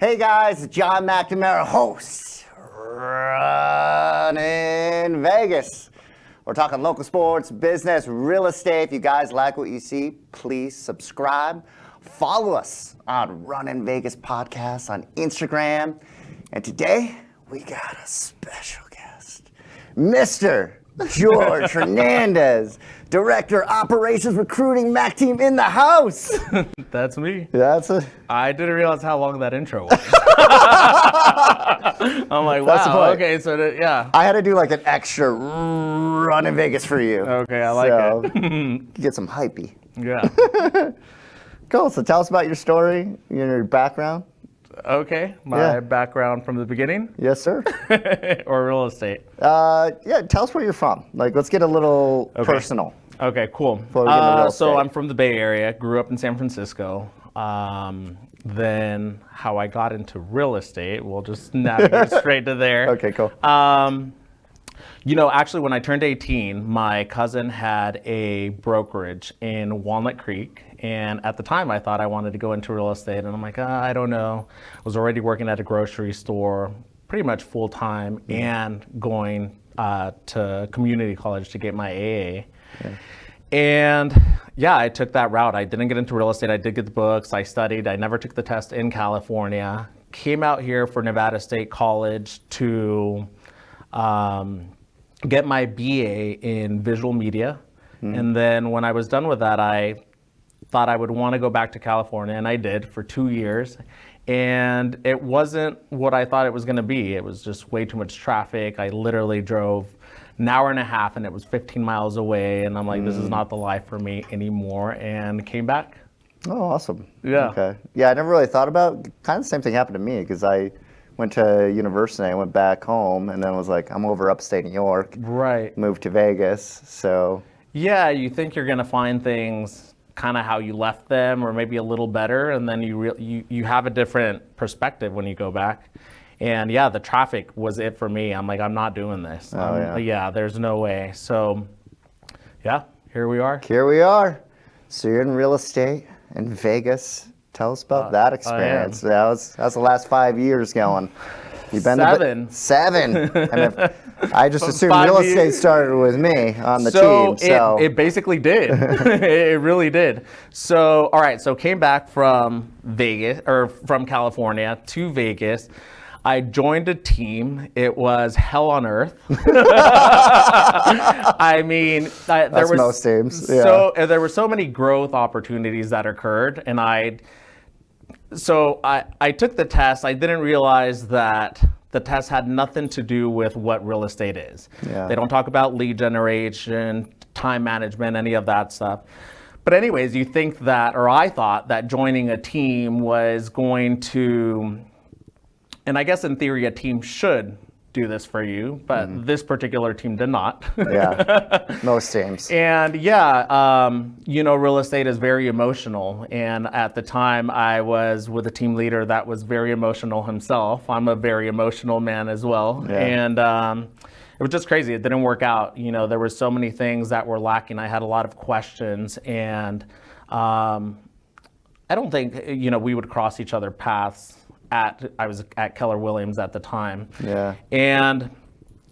Hey guys, it's John McNamara, host, running Vegas. We're talking local sports, business, real estate. If you guys like what you see, please subscribe. Follow us on Running Vegas Podcast on Instagram. And today, we got a special guest, Mr. Jorge Hernandez, Director Operations Recruiting Mac Team in the house. That's me. I didn't realize how long that intro was. I'm like, wow, okay, so yeah. I had to do like an extra run in Vegas for you. Okay, I like it. Get some hypey. Yeah. Cool, so tell us about your story, your background. Okay, my background from the beginning? Yes, sir. Or real estate? Yeah, tell us where you're from. Like, let's get a little personal. Okay, cool. So I'm from the Bay Area, grew up in San Francisco. Then how I got into real estate, we'll just navigate straight to there. Okay, cool. Actually, when I turned 18, my cousin had a brokerage in Walnut Creek. And at the time, I thought I wanted to go into real estate. And I'm like, I don't know. I was already working at a grocery store, pretty much full time, and going to community college to get my AA. Yeah. And yeah, I took that route. I didn't get into real estate. I did get the books. I studied. I never took the test in California. Came out here for Nevada State College to get my BA in visual media. And then when I was done with that, I thought I would want to go back to California, and I did for 2 years. And it wasn't what I thought it was going to be. It was just way too much traffic. I literally drove an hour and a half, and it was 15 miles away. And I'm like, this is not the life for me anymore, and came back. Oh, awesome. Yeah. Okay. Yeah, I never really thought about, kind of the same thing happened to me, because I went to university, I went back home, and then was like, I'm over upstate New York. Right. Moved to Vegas, so. Yeah, you think you're going to find things kind of how you left them, or maybe a little better, and then you have a different perspective when you go back. And yeah, the traffic was it for me. I'm like, I'm not doing this. Yeah, there's no way. So yeah, here we are. Here we are. So you're in real estate in Vegas. Tell us about that experience. How's the last 5 years going? You've been 7. And I just assumed real estate started with me on the team. So it basically did. It really did. So all right. So came back from Vegas, or from California to Vegas. I joined a team. It was hell on earth. I mean, there was most teams. Yeah. So there were so many growth opportunities that occurred, and I took the test. I didn't realize that the test had nothing to do with what real estate is. Yeah. They don't talk about lead generation, time management, any of that stuff. But anyways, you think that, or I thought that joining a team was going to, and I guess in theory a team should do this for you, but this particular team did not. Yeah, most teams. And yeah, real estate is very emotional. And at the time I was with a team leader that was very emotional himself. I'm a very emotional man as well. Yeah. And it was just crazy. It didn't work out. There were so many things that were lacking. I had a lot of questions, and I don't think, we would cross each other's paths. I was at Keller Williams at the time. Yeah. And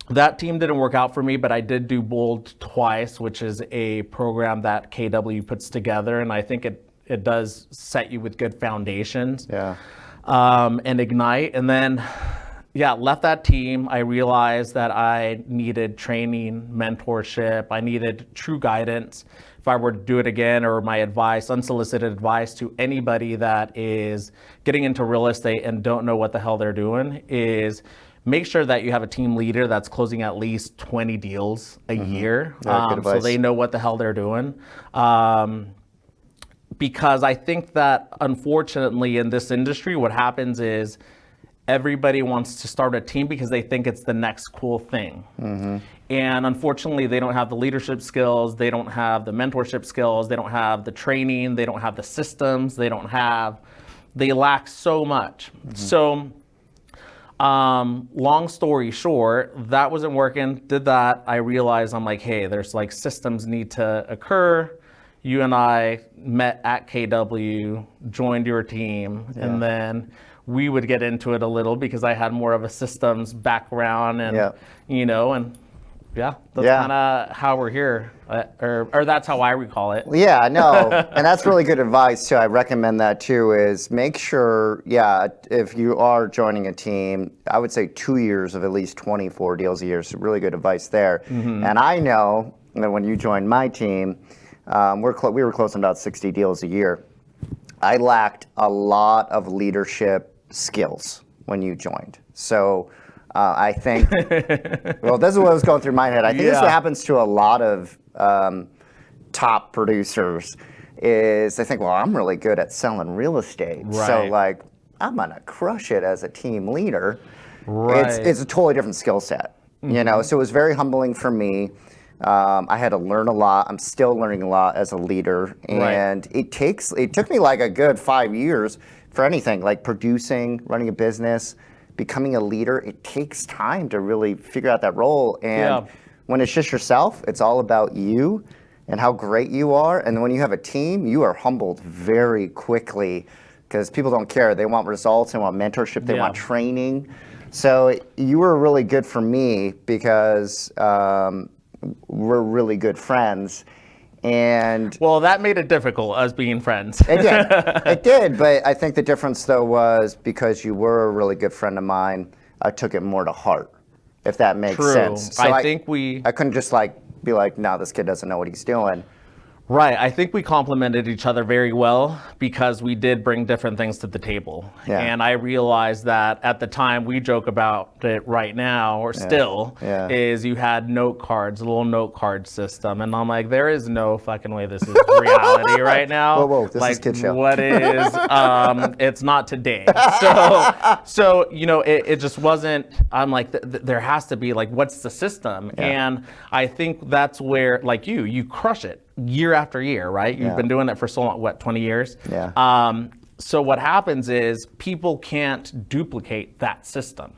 that team didn't work out for me, but I did do Bold twice, which is a program that KW puts together, and I think it does set you with good foundations. Yeah. And Ignite. And then, left that team. I realized that I needed training, mentorship. I needed true guidance. If I were to do it again, or my advice, unsolicited advice to anybody that is getting into real estate and don't know what the hell they're doing, is make sure that you have a team leader that's closing at least 20 deals a year, so they know what the hell they're doing. Because I think that unfortunately in this industry, what happens is everybody wants to start a team because they think it's the next cool thing. And unfortunately, they don't have the leadership skills, they don't have the mentorship skills, they don't have the training, they don't have the systems, they lack so much. So long story short, that wasn't working. Did that, I realized, I'm like, hey, there's like systems need to occur. You and I met at KW, joined your team, and then we would get into it a little because I had more of a systems background and, and yeah, that's kind of how we're here, or that's how I recall it. Yeah, no, and that's really good advice too. I recommend that too, is make sure, if you are joining a team, I would say 2 years of at least 24 deals a year is really good advice there. And I know that when you joined my team, we were closing about 60 deals a year. I lacked a lot of leadership skills when you joined. So I think, well, this is what was going through my head. I think this is what happens to a lot of top producers is they think, well, I'm really good at selling real estate. Right. So like, I'm going to crush it as a team leader. Right. It's a totally different skill set, you know? So it was very humbling for me. I had to learn a lot. I'm still learning a lot as a leader. And it took me like a good 5 years for anything, like producing, running a business, becoming a leader. It takes time to really figure out that role. And when it's just yourself, it's all about you and how great you are. And when you have a team, you are humbled very quickly because people don't care. They want results, they want mentorship, they want training. So you were really good for me because we're really good friends. And well, that made it difficult, us being friends. It did. But I think the difference, though, was because you were a really good friend of mine, I took it more to heart, if that makes sense. So I couldn't just be like, no, this kid doesn't know what he's doing. Right. I think we complemented each other very well because we did bring different things to the table. And I realized that at the time, we joke about it right now, or still, is you had note cards, a little note card system. And I'm like, there is no fucking way this is reality right now. Whoa, this is kid show. What is, it's not today. So it just wasn't, I'm like, there has to be, like, what's the system? And I think that's where, like you crush it. Year after year, right? You've been doing it for so long, what, 20 years? So what happens is people can't duplicate that system.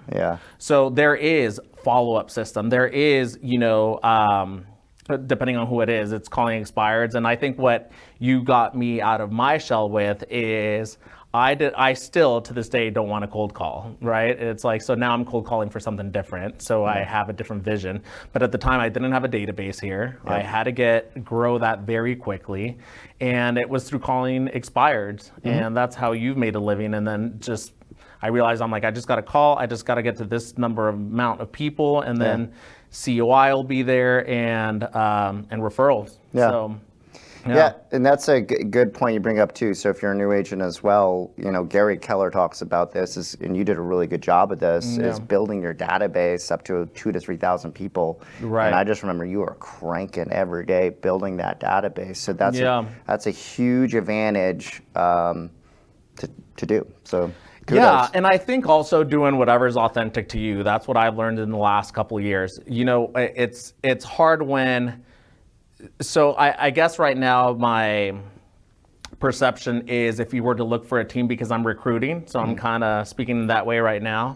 So there is follow-up system. There is, depending on who it is, it's calling expireds. And I think what you got me out of my shell with is I still, to this day, don't want to cold call, right? It's like, so now I'm cold calling for something different. So I have a different vision. But at the time, I didn't have a database here. I had to grow that very quickly. And it was through calling expireds. And that's how you've made a living. And then I realized, I'm like, I just got to call. I just got to get to this amount of people. And then COI will be there and referrals. Yeah, and that's a good point you bring up too. So if you're a new agent as well, Gary Keller talks about this, and you did a really good job of this, is building your database up to 2,000 to 3,000 people. Right. And I just remember you were cranking every day building that database. So that's a huge advantage to do. So kudos. Yeah, and I think also doing whatever's authentic to you. That's what I've learned in the last couple of years. It's hard when. So I guess right now my perception is if you were to look for a team, because I'm recruiting, so I'm kind of speaking in that way right now,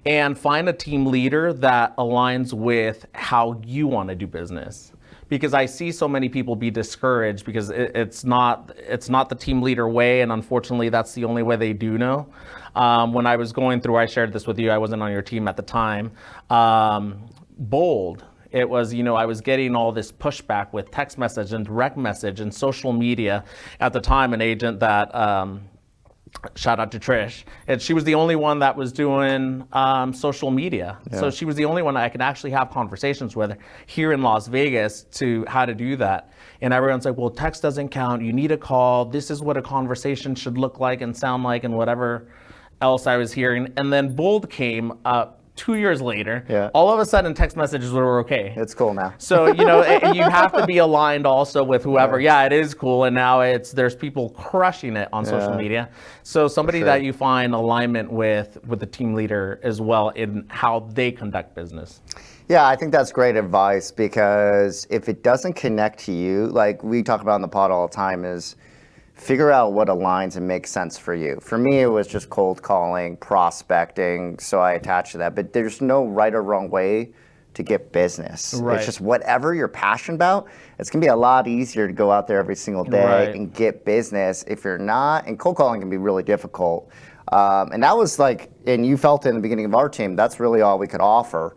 and find a team leader that aligns with how you want to do business. Because I see so many people be discouraged because it's not the team leader way, and unfortunately that's the only way they do know. When I was going through, I shared this with you, I wasn't on your team at the time, Bold. It was, I was getting all this pushback with text message and direct message and social media. At the time, an agent that, shout out to Trish, and she was the only one that was doing social media. So she was the only one I could actually have conversations with here in Las Vegas to how to do that. And everyone's like, well, text doesn't count. You need a call. This is what a conversation should look like and sound like and whatever else I was hearing. And then Bold came up 2 years later, all of a sudden text messages were okay. It's cool now. So, you have to be aligned also with whoever, it is cool. And now there's people crushing it on social media. So somebody that you find alignment with the team leader as well in how they conduct business. Yeah, I think that's great advice because if it doesn't connect to you, like we talk about in the pod all the time, is figure out what aligns and makes sense for you. For me, it was just cold calling, prospecting, so I attached to that. But there's no right or wrong way to get business. Right. It's just whatever you're passionate about, it's going to be a lot easier to go out there every single day and get business. If you're not, and cold calling can be really difficult. And that was like, and you felt it in the beginning of our team, that's really all we could offer.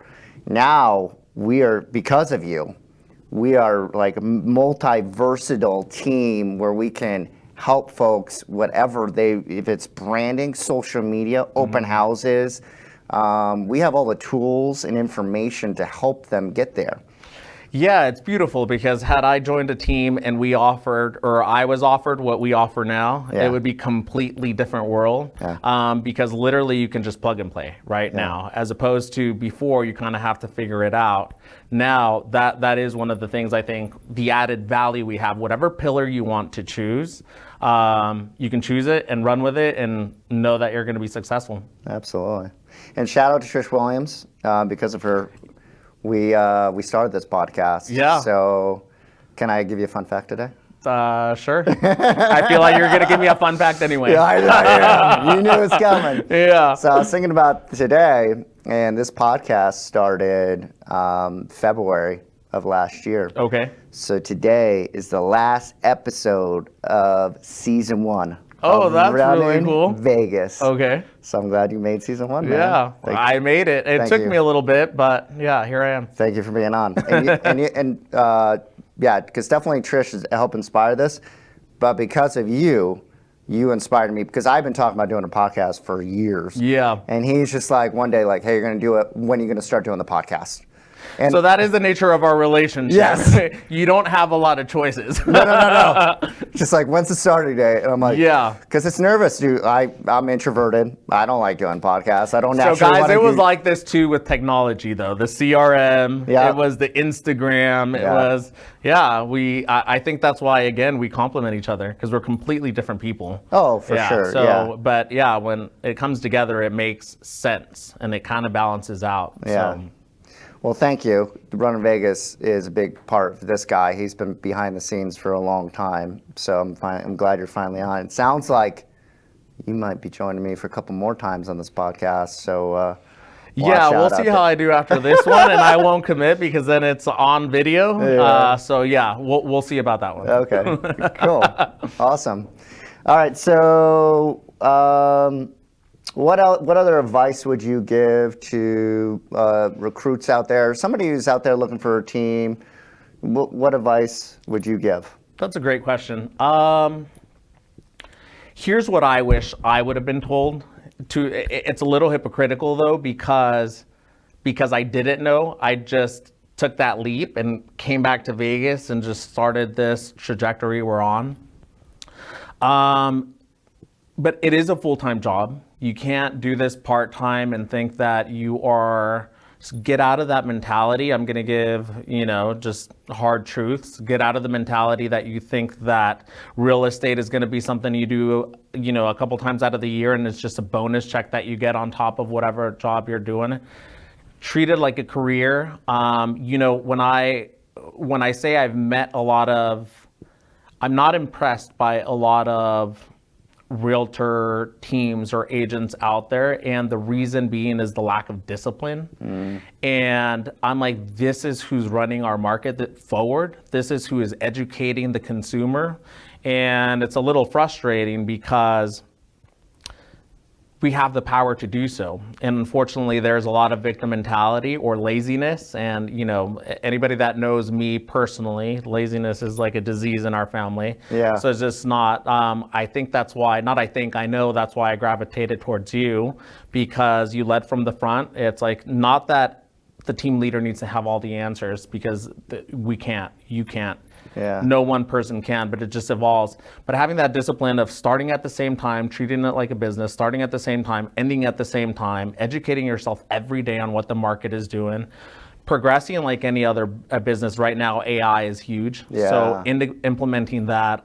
Now we are, because of you, we are like a multi-versatile team where we can help folks, whatever if it's branding, social media, open houses. We have all the tools and information to help them get there. Yeah, it's beautiful because had I joined a team and we offered, or I was offered what we offer now, it would be completely different world. Because literally you can just plug and play right now, as opposed to before you kind of have to figure it out. Now that is one of the things I think the added value we have. Whatever pillar you want to choose, you can choose it and run with it and know that you're going to be successful. Absolutely. And shout out to Trish Williams, because of her. We started this podcast. Yeah. So can I give you a fun fact today? Sure. I feel like you're going to give me a fun fact anyway. Yeah, I know. You knew it was coming. Yeah. So I was thinking about today, and this podcast started February of last year. Okay. So today is the last episode of season 1. Oh, that's really Running cool. Vegas. Okay. So I'm glad you made season 1, man. Yeah, I made it. It took me a little bit, but yeah, here I am. Thank you for being on. Yeah, because definitely Trish has helped inspire this, but because of you inspired me, because I've been talking about doing a podcast for years. Yeah. And he's just like, one day, like, hey, you're going to do it. When are you going to start doing the podcast? And So that is the nature of our relationship. Yes. You don't have a lot of choices. No. Just like, when's the starting day? And I'm like, Yeah. Because it's nervous, dude. I'm introverted. I don't like doing podcasts. I don't So naturally guys, it was do... like this too with technology though. The CRM, Yeah. it was the Instagram, it was, I think that's why, again, we complement each other because we're completely different people. Oh, for sure, So, yeah. But yeah, when it comes together, it makes sense and it kind of balances out. Yeah. So. Well, thank you. Running Vegas is a big part of this guy. He's been behind the scenes for a long time, so I'm glad you're finally on. It sounds like you might be joining me for a couple more times on this podcast, so Yeah, we'll see how I do after this one, and I won't commit because then it's on video. Yeah. So yeah, we'll see about that one. Okay, cool, awesome. All right, so what other advice would you give to recruits out there? Somebody who's out there looking for a team, what advice would you give? That's a great question. Here's what I wish I would have been told. It's a little hypocritical though because I didn't know. I just took that leap and came back to Vegas and just started this trajectory we're on. But it is a full-time job. You can't do this part-time and think that you are, get out of that mentality. I'm gonna give, just hard truths. Get out of the mentality that you think that real estate is gonna be something you do, a couple times out of the year and it's just a bonus check that you get on top of whatever job you're doing. Treat it like a career. When I say I've met I'm not impressed by a lot of realtor teams or agents out there, and the reason being is the lack of discipline. And I'm like, this is who's running our market forward. This is who is educating the consumer. And it's a little frustrating because we have the power to do so. And unfortunately, there's a lot of victim mentality or laziness. And, anybody that knows me personally, laziness is like a disease in our family. Yeah. So it's just not, I know that's why I gravitated towards you, because you led from the front. It's like, not that the team leader needs to have all the answers, because we can't, you can't. Yeah. No one person can, but it just evolves. But having that discipline of starting at the same time, treating it like a business, starting at the same time, ending at the same time, educating yourself every day on what the market is doing, progressing like any other business. Right now, AI is huge. Yeah. So implementing that,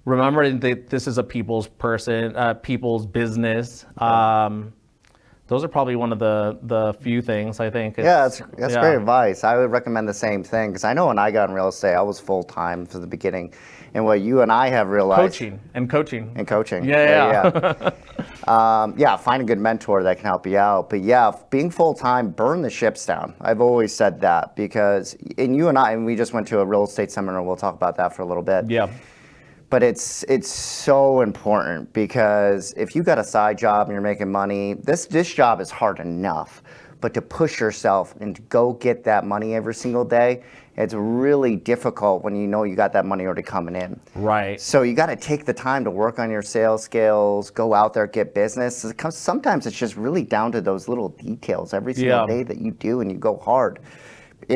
remembering that this is a people's business. Those are probably one of the few things I think. That's great advice. I would recommend the same thing, because I know when I got in real estate, I was full-time for the beginning. And what you and I have realized... Coaching. Yeah. Find a good mentor that can help you out. But yeah, being full-time, burn the ships down. I've always said that, because, and you and we just went to a real estate seminar. We'll talk about that for a little bit. Yeah. But it's so important because if you got a side job and you're making money, this job is hard enough. But to push yourself and to go get that money every single day, it's really difficult when you know you got that money already coming in. Right. So you got to take the time to work on your sales skills, go out there, get business. Sometimes it's just really down to those little details every single day that you do, and you go hard.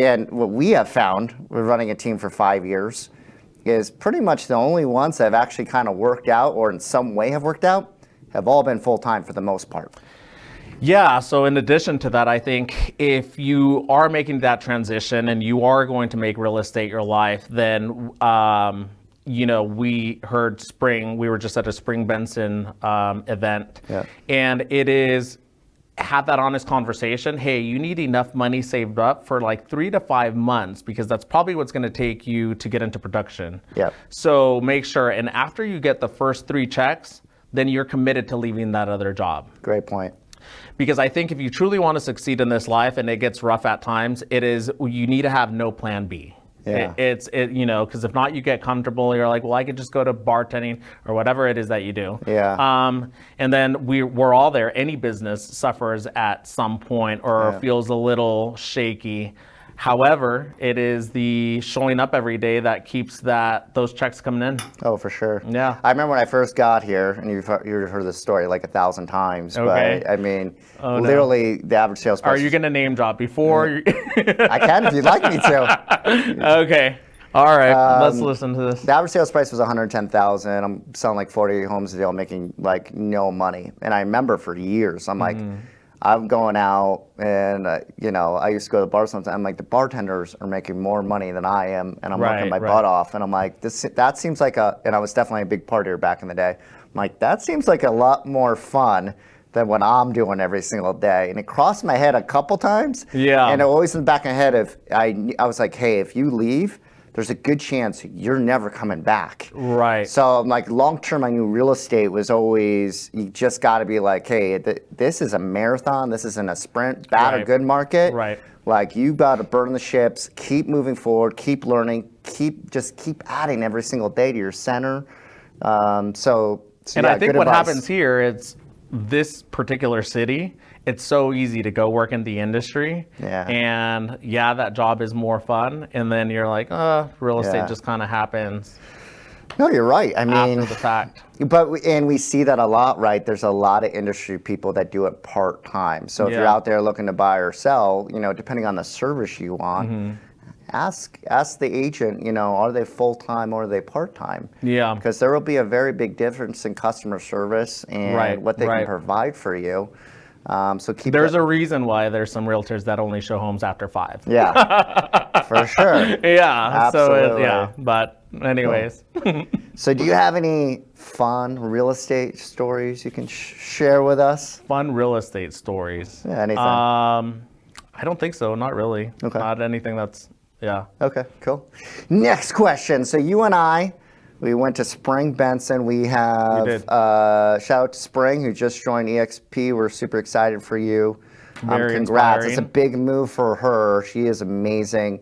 And what we have found, we're running a team for 5 years, is pretty much the only ones that have actually kind of worked out or in some way have worked out have all been full-time for the most part. Yeah, so in addition to that, I think if you are making that transition and you are going to make real estate your life, then, we heard we were just at a Spring Benson event, and it is, have that honest conversation. Hey, you need enough money saved up for like 3 to 5 months because that's probably what's going to take you to get into production. Yeah. So make sure, and after you get the first 3 checks, then you're committed to leaving that other job. Great point. Because I think if you truly want to succeed in this life and it gets rough at times, you need to have no plan B. Yeah. Because if not, you get comfortable. You're like, well, I could just go to bartending or whatever it is that you do. Yeah. And then we're all there. Any business suffers at some point or feels a little shaky. However, it is the showing up every day that keeps those checks coming in. Oh, for sure. Yeah. I remember when I first got here, and you've heard this story like 1,000 times. Okay. But I mean, literally the average sales price. Are you going to name drop before? I can if you'd like me to. Okay. All right. Let's listen to this. The average sales price was $110,000. I'm selling like 40 homes a day, I'm making like no money. And I remember for years, I'm like, I'm going out and, I used to go to the bar sometimes. I'm like, the bartenders are making more money than I am, and I'm working my butt off. And I'm like, that seems like and I was definitely a big partier back in the day. I'm like, that seems like a lot more fun than what I'm doing every single day. And it crossed my head a couple times. Yeah. And it always in the back of my head, I was like, hey, if you leave, there's a good chance you're never coming back. Right. So like long-term, I knew real estate was always, you just got to be like, hey, this is a marathon. This isn't a sprint, bad or good market. Right. Like you got to burn the ships, keep moving forward, keep learning, keep adding every single day to your center. And I think what happens here, it's this particular city, it's so easy to go work in the industry. Yeah. And that job is more fun. And then you're like, real estate just kind of happens. No, you're right. I mean, after the fact. And we see that a lot, right? There's a lot of industry people that do it part-time. So if you're out there looking to buy or sell, depending on the service you want, ask the agent, are they full-time or are they part-time? Yeah. Because there will be a very big difference in customer service and what they can provide for you. There's a reason why there's some realtors that only show homes after 5. Yeah, for sure. Yeah, absolutely. But anyways. So do you have any fun real estate stories you can share with us? Fun real estate stories? Yeah, anything. I don't think so, not really. Okay. Not anything that's, Okay, cool. Next question. So you and I, we went to Spring Benson. We have, shout out to Spring, who just joined EXP. We're super excited for you. Very congrats. inspiring. It's a big move for her. She is amazing.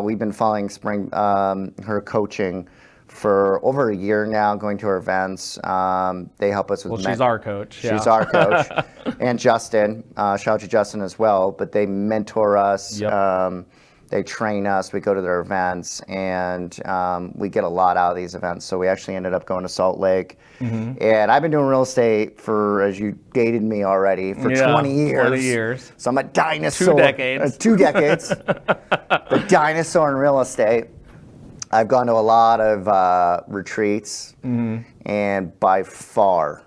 We've been following Spring, her coaching for over a year now, going to her events. They help us with she's our coach. She's our coach. And Justin, shout out to Justin as well, but they mentor us. Yep. They train us, we go to their events, and we get a lot out of these events. So we actually ended up going to Salt Lake. And I've been doing real estate as you dated me already, for 20 years. 20 years. So I'm a dinosaur. 2 decades. 2 decades. The dinosaur in real estate. I've gone to a lot of retreats, and by far,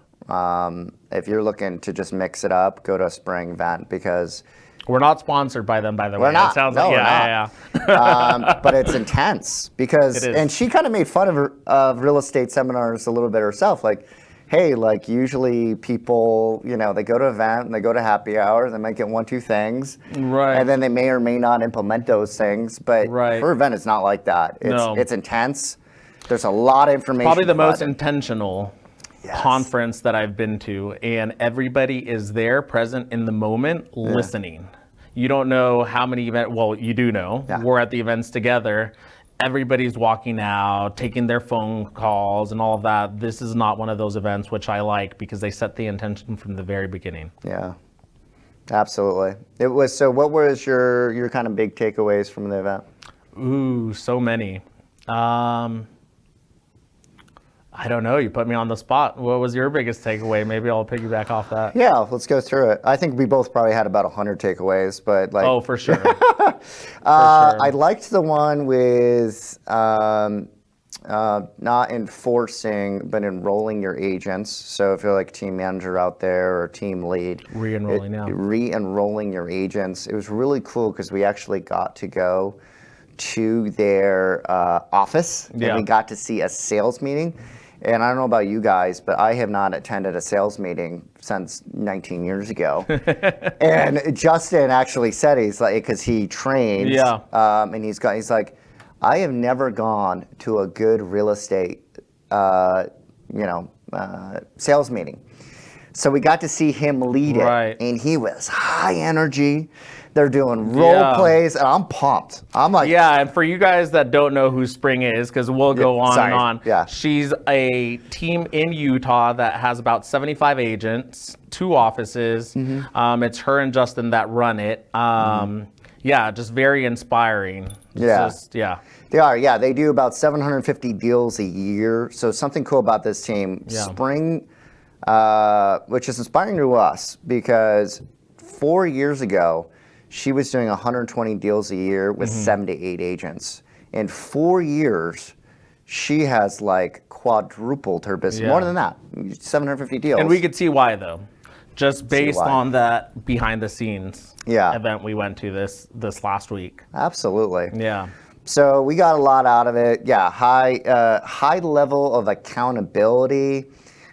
if you're looking to just mix it up, go to a spring event because... We're not sponsored by them, by the way. We're not. It sounds no, like, we're not. But it's intense because, and she kind of made fun of real estate seminars a little bit herself. Like, hey, like usually people, they go to an event and they go to happy hour, they might get 1, 2 things. Right. And then they may or may not implement those things. But her event is not like that. It's intense. There's a lot of information. Probably the most intentional conference that I've been to, and everybody is there present in the moment listening. You don't know how many events, well, you do know. We're at the events together, everybody's walking out, taking their phone calls and all of that. This is not one of those events, which I like because they set the intention from the very beginning. Yeah, absolutely. It was. So what was your kind of big takeaways from the event? Ooh, so many. I don't know. You put me on the spot. What was your biggest takeaway? Maybe I'll piggyback off that. Yeah, let's go through it. I think we both probably had about 100 takeaways, but like. Oh, for sure. I liked the one with not enforcing, but enrolling your agents. So if you're like a team manager out there or team lead, re-enrolling your agents. It was really cool because we actually got to go to their office and we got to see a sales meeting. And I don't know about you guys, but I have not attended a sales meeting since 19 years ago. And Justin actually said, he's like, because he trains, and he's like, I have never gone to a good real estate, sales meeting. So we got to see him lead it, and he was high energy. They're doing role plays, and I'm pumped. I'm like, and for you guys that don't know who Spring is, because we'll go on and on. Yeah. She's a team in Utah that has about 75 agents, 2 offices. It's her and Justin that run it. Just very inspiring. They are. Yeah, they do about 750 deals a year. So something cool about this team, Spring, which is inspiring to us because 4 years ago, she was doing 120 deals a year with 7 to 8 agents. In 4 years, she has like quadrupled her business. More than that, 750 deals. And we could see why though, just based on that behind the scenes event we went to this last week. Absolutely. Yeah. So we got a lot out of it. Yeah, high level of accountability.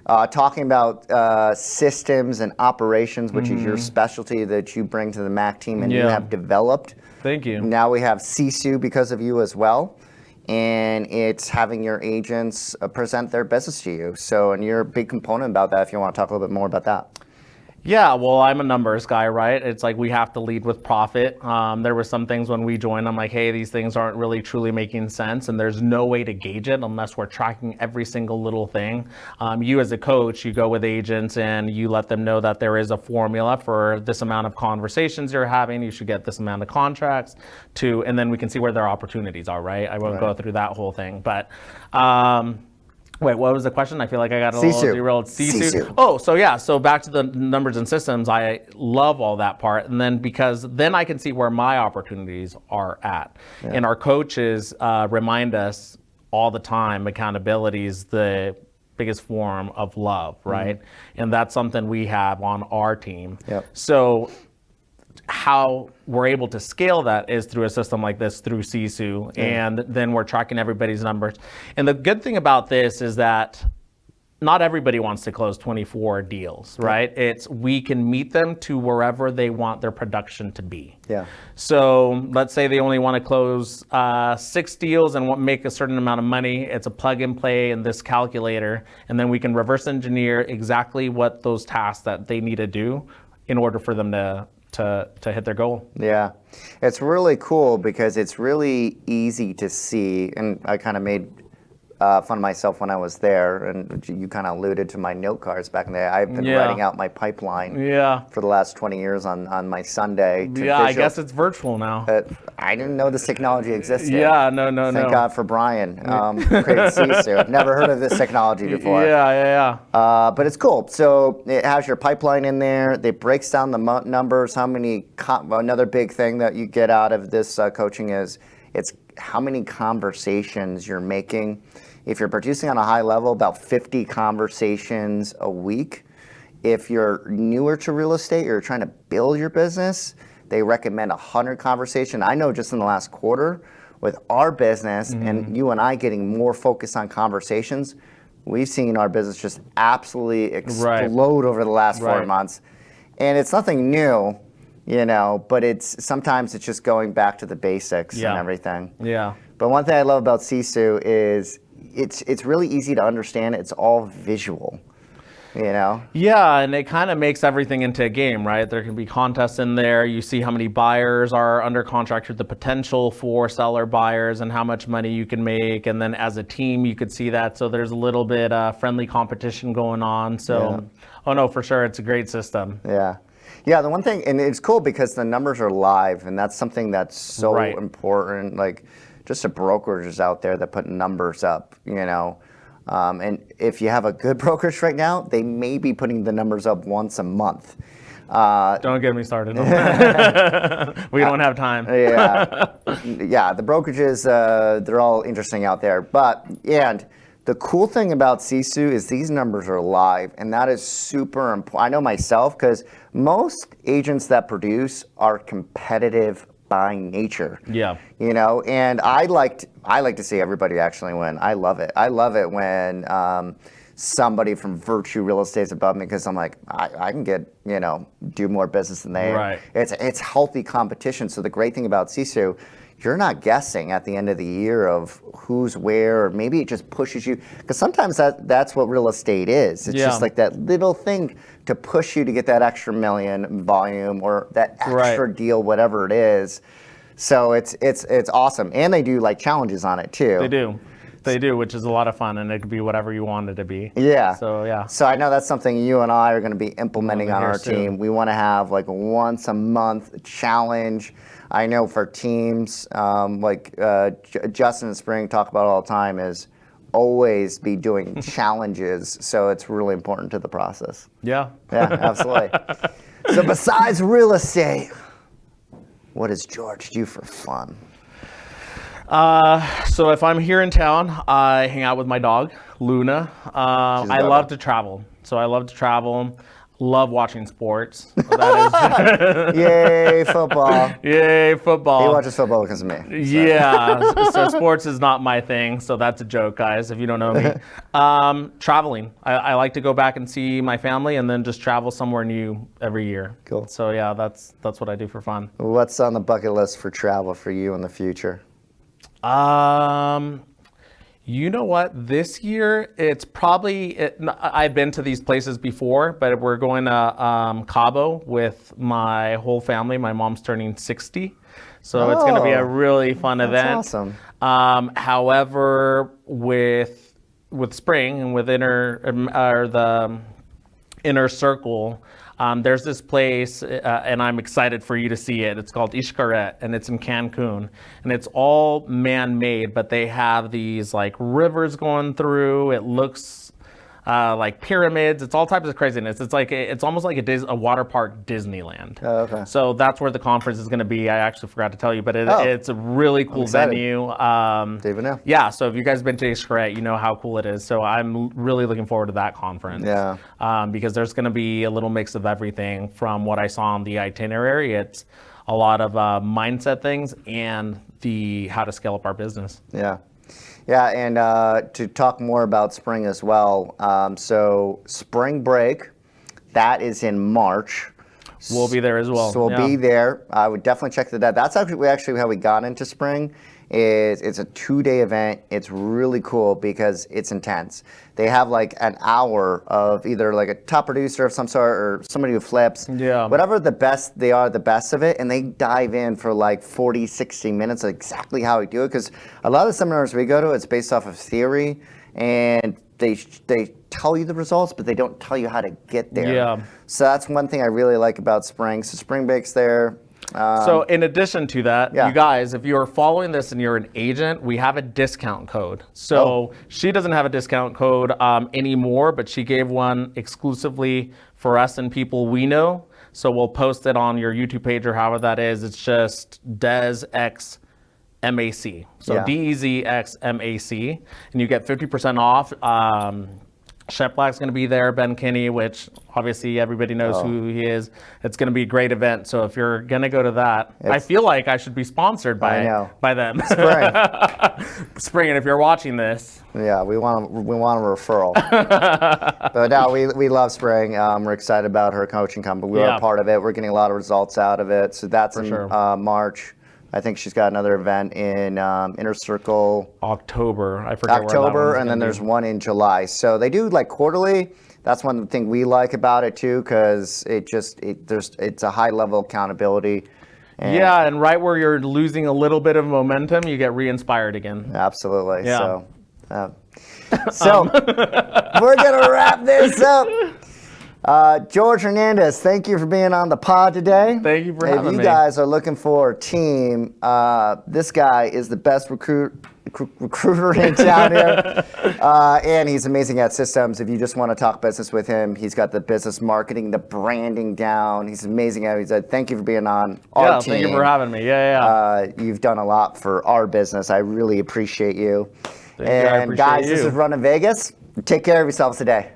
Talking about systems and operations, which is your specialty that you bring to the MAC team and you have developed. Thank you. Now we have CSU because of you as well. And it's having your agents present their business to you. So, and you're a big component about that if you want to talk a little bit more about that. Yeah, well, I'm a numbers guy, right? It's like we have to lead with profit. There were some things when we joined, I'm like, hey, these things aren't really truly making sense, and there's no way to gauge it unless we're tracking every single little thing. You as a coach, you go with agents and you let them know that there is a formula for this amount of conversations you're having. You should get this amount of contracts and then we can see where their opportunities are, right? I won't go through that whole thing, but wait, what was the question? I feel like I got a little derailed. CSU. Oh, so back to the numbers and systems. I love all that part. And then because then I can see where my opportunities are at. And our coaches remind us all the time, accountability is the biggest form of love, right? And that's something we have on our team. So how we're able to scale that is through a system like this, through CSU, and then we're tracking everybody's numbers. And the good thing about this is that not everybody wants to close 24 deals, right? It's we can meet them to wherever they want their production to be. So let's say they only want to close 6 deals and make a certain amount of money. It's a plug and play in this calculator, and then we can reverse engineer exactly what those tasks that they need to do in order for them to hit their goal. Yeah, it's really cool because it's really easy to see, and I kind of made fun of myself when I was there, and you kind of alluded to my note cards back in the day. I've been writing out my pipeline for the last 20 years on my Sunday. I guess it's virtual now. I didn't know this technology existed. Thank God for Brian. Great CSU. I've never heard of this technology before. But it's cool. So it has your pipeline in there. It breaks down the numbers. Another big thing that you get out of this coaching is it's how many conversations you're making. If you're producing on a high level, about 50 conversations a week. If you're newer to real estate, you're trying to build your business, they recommend 100 conversations. I know just in the last quarter with our business and you and I getting more focused on conversations, we've seen our business just absolutely explode over the last 4 months. And it's nothing new, but sometimes it's just going back to the basics and everything. But one thing I love about CSU is it's really easy to understand. It's all visual. Yeah, and it kind of makes everything into a game, right? There can be contests in there. You see how many buyers are under contract, or the potential for seller buyers, and how much money you can make. And then as a team, you could see that. So there's a little bit friendly competition going on. So, oh no, for sure, it's a great system. Yeah. Yeah, the one thing, and it's cool because the numbers are live, and that's something that's so important. Like, just the brokerages out there that put numbers up, and if you have a good brokerage right now, they may be putting the numbers up once a month. Don't get me started on that. We don't have time. Yeah, the brokerages, they're all interesting out there. And the cool thing about Sisu is these numbers are live, and that is super important. I know myself, because most agents that produce are competitive by nature. Yeah. And I like to see everybody actually win. I love it. I love it when somebody from Virtue Real Estate is above me, because I'm like, I can get, do more business than they. Right. It's healthy competition. So the great thing about Sisu, you're not guessing at the end of the year of who's where, or maybe it just pushes you, because sometimes that's what real estate is. It's just like that little thing to push you to get that extra million volume, or that extra deal, whatever it is. So it's awesome. And they do like challenges on it too. They do, which is a lot of fun, and it could be whatever you want it to be. Yeah. So, yeah. So I know that's something you and I are going to be implementing on our team. We want to have like a once a month challenge. I know for teams, Justin and Spring talk about all the time, is always be doing challenges. So it's really important to the process. Yeah. Yeah, absolutely. So besides real estate, what does George do for fun? So if I'm here in town, I hang out with my dog, Luna. I love to travel. Love watching sports. Yay, football. Yay, football. He watches football because of me. So. Yeah, so sports is not my thing, so that's a joke, guys, if you don't know me. Traveling. I like to go back and see my family, and then just travel somewhere new every year. Cool. So yeah, that's what I do for fun. What's on the bucket list for travel for you in the future? You know what? This year, it's probably, I've been to these places before, but we're going to Cabo with my whole family. My mom's turning 60. So it's going to be a really fun event. That's awesome. However, with Spring and with the inner circle, there's this place, and I'm excited for you to see it. It's called Xcaret, and it's in Cancun, and it's all man-made, but they have these like rivers going through. It looks like pyramids. It's all types of craziness. It's almost like a water park Disneyland. Oh, okay. So that's where the conference is going to be. I actually forgot to tell you, but it's a really cool venue. Didn't even know. Yeah, so if you guys have been to Xcaret, you know how cool it is. So I'm really looking forward to that conference. Yeah. Because there's going to be a little mix of everything from what I saw on the itinerary. It's a lot of mindset things and the how to scale up our business. Yeah. Yeah, and to talk more about spring as well. So spring break, that is in March. We'll be there as well. So we'll be there. I would definitely check that. That's actually how we got into spring. It's a 2-day event. It's really cool because it's intense. They have like an hour of either like a top producer of some sort or somebody who flips. Yeah. Whatever the best, they are the best of it. And they dive in for like 40, 60 minutes of exactly how we do it. Because a lot of the seminars we go to, it's based off of theory. And they tell you the results, but they don't tell you how to get there. Yeah. So that's one thing I really like about spring. So spring break's there. So in addition to that, you guys, if you're following this and you're an agent, we have a discount code. So she doesn't have a discount code anymore, but she gave one exclusively for us and people we know. So we'll post it on your YouTube page or however that is. It's just DezXMAC. So DezXMAC, and you get 50% off. Shep Black's going to be there, Ben Kinney, which obviously everybody knows who he is. It's going to be a great event. So if you're going to go to that, I feel like I should be sponsored by them. Spring, and if you're watching this. Yeah, we want a referral. But no, we love Spring. We're excited about her coaching company. We are part of it. We're getting a lot of results out of it. So that's in March. I think she's got another event in Inner Circle. October. I forget October, and then there's one in July. So they do like quarterly. That's one thing we like about it too, because it's a high level of accountability. Yeah, and right where you're losing a little bit of momentum, you get re-inspired again. Absolutely. Yeah. So we're gonna wrap this up. George Hernandez, thank you for being on the pod today. Thank you for having me. If you guys are looking for a team, this guy is the best recruiter in town here, and he's amazing at systems. If you just want to talk business with him, he's got the business marketing, the branding down. He's amazing at it. He said, thank you for being on our team. Thank you for having me. You've done a lot for our business. I really appreciate you. Thank you. I appreciate guys, you. this is Running Vegas. Take care of yourselves today.